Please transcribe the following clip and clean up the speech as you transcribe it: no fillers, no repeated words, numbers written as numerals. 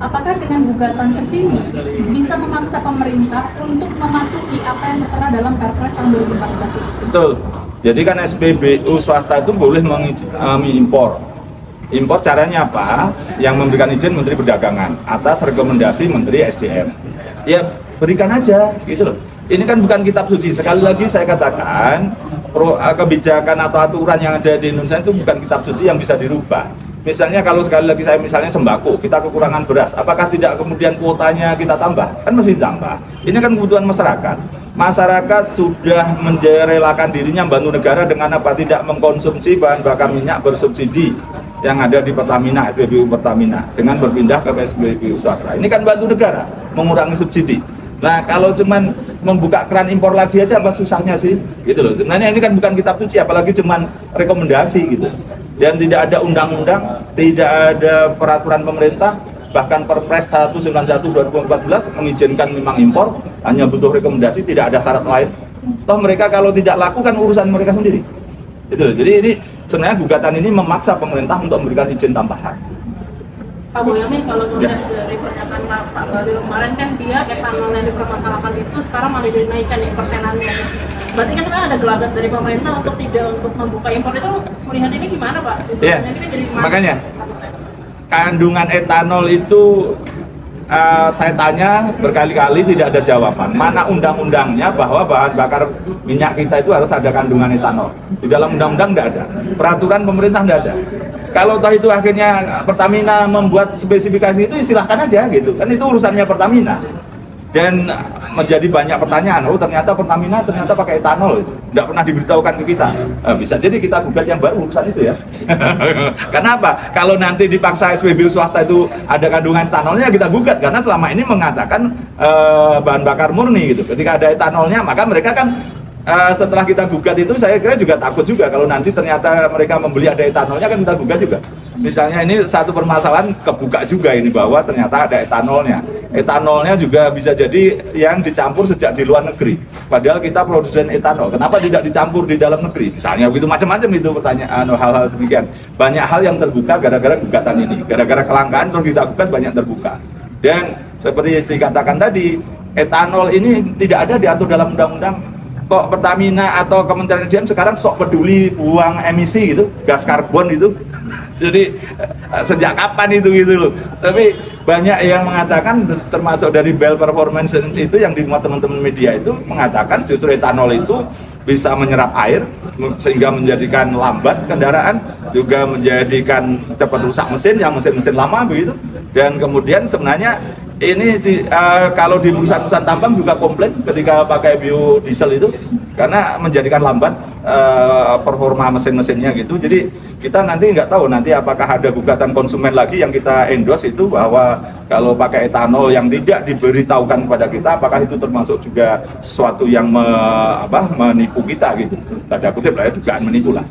apakah dengan gugatan ke sini bisa memaksa pemerintah untuk mematuhi apa yang tertera dalam Perpres tahun 2014 itu? Betul. Jadi kan SPBU swasta itu boleh mengimpor. Impor caranya apa? Yang memberikan izin Menteri Perdagangan atas rekomendasi Menteri SDM. Ya berikan aja gitu loh. Ini kan bukan kitab suci. Sekali lagi saya katakan kebijakan atau aturan yang ada di Indonesia itu bukan kitab suci yang bisa dirubah. Misalnya kalau sekali lagi saya misalnya sembako, kita kekurangan beras, apakah tidak kemudian kuotanya kita tambah? Kan mesti ditambah. Ini kan kebutuhan masyarakat. Masyarakat sudah merelakan dirinya membantu negara dengan apa? Tidak mengkonsumsi bahan bakar minyak bersubsidi yang ada di Pertamina, SPBU Pertamina, dengan berpindah ke SPBU swasta. Ini kan bantu negara, mengurangi subsidi. Nah, kalau cuman membuka keran impor lagi aja apa susahnya sih? Gitu loh. Sebenarnya ini kan bukan kitab suci, apalagi cuman rekomendasi gitu. Dan tidak ada undang-undang, tidak ada peraturan pemerintah, bahkan Perpres 191/2014 mengizinkan memang impor, hanya butuh rekomendasi, tidak ada syarat lain. Toh mereka kalau tidak lakukan urusan mereka sendiri. Gitu loh. Jadi ini sebenarnya gugatan ini memaksa pemerintah untuk memberikan izin tambahan. Pak Boyamin, kalau melihat dari pernyataan Pak Bahlil kemarin kan dia etanol yang dipermasalahkan itu sekarang malah dinaikkan nih persenannya. Berarti kan sebenarnya ada gelagat dari pemerintah untuk membuka impor itu, melihat ini gimana Pak? Iya, makanya kandungan etanol itu saya tanya berkali-kali tidak ada jawaban. Mana undang-undangnya bahwa bahan bakar minyak kita itu harus ada kandungan etanol? Di dalam undang-undang tidak ada, peraturan pemerintah tidak ada. Kalau toh itu akhirnya Pertamina membuat spesifikasi itu silahkan aja gitu kan, itu urusannya Pertamina. Dan menjadi banyak pertanyaan, oh ternyata Pertamina ternyata pakai etanol, tidak pernah diberitahukan ke kita. Bisa jadi kita gugat yang baru urusan itu ya. Karena apa? Kalau nanti dipaksa SPBU swasta itu ada kandungan etanolnya, kita gugat karena selama ini mengatakan bahan bakar murni gitu. Ketika ada etanolnya, maka mereka kan setelah kita gugat itu saya kira juga takut juga kalau nanti ternyata mereka membeli ada etanolnya, kan kita gugat juga. Misalnya ini satu permasalahan kebuka juga ini bahwa ternyata ada etanolnya. Etanolnya juga bisa jadi yang dicampur sejak di luar negeri. Padahal kita produsen etanol, kenapa tidak dicampur di dalam negeri? Misalnya begitu, macam-macam itu pertanyaan, hal-hal demikian. Banyak hal yang terbuka gara-gara gugatan ini, gara-gara kelangkaan terus kita gugat banyak terbuka. Dan seperti saya katakan tadi, etanol ini tidak ada diatur dalam undang-undang. Kok Pertamina atau Kementerian SDM sekarang sok peduli buang emisi gitu, gas karbon itu. Jadi sejak kapan itu gitu loh. Tapi banyak yang mengatakan, termasuk dari Bell Performance itu yang dimuat teman-teman media itu mengatakan justru etanol itu bisa menyerap air sehingga menjadikan lambat kendaraan, juga menjadikan cepat rusak mesin yang mesin-mesin lama begitu. Dan kemudian sebenarnya ini kalau di perusahaan-perusahaan tambang juga komplain ketika pakai biodiesel itu karena menjadikan lambat performa mesin-mesinnya gitu. Jadi kita nanti nggak tahu nanti apakah ada gugatan konsumen lagi yang kita endorse itu bahwa kalau pakai etanol yang tidak diberitahukan kepada kita, apakah itu termasuk juga sesuatu yang menipu kita gitu. Tanda kutip lah ya, dugaan menipu lah.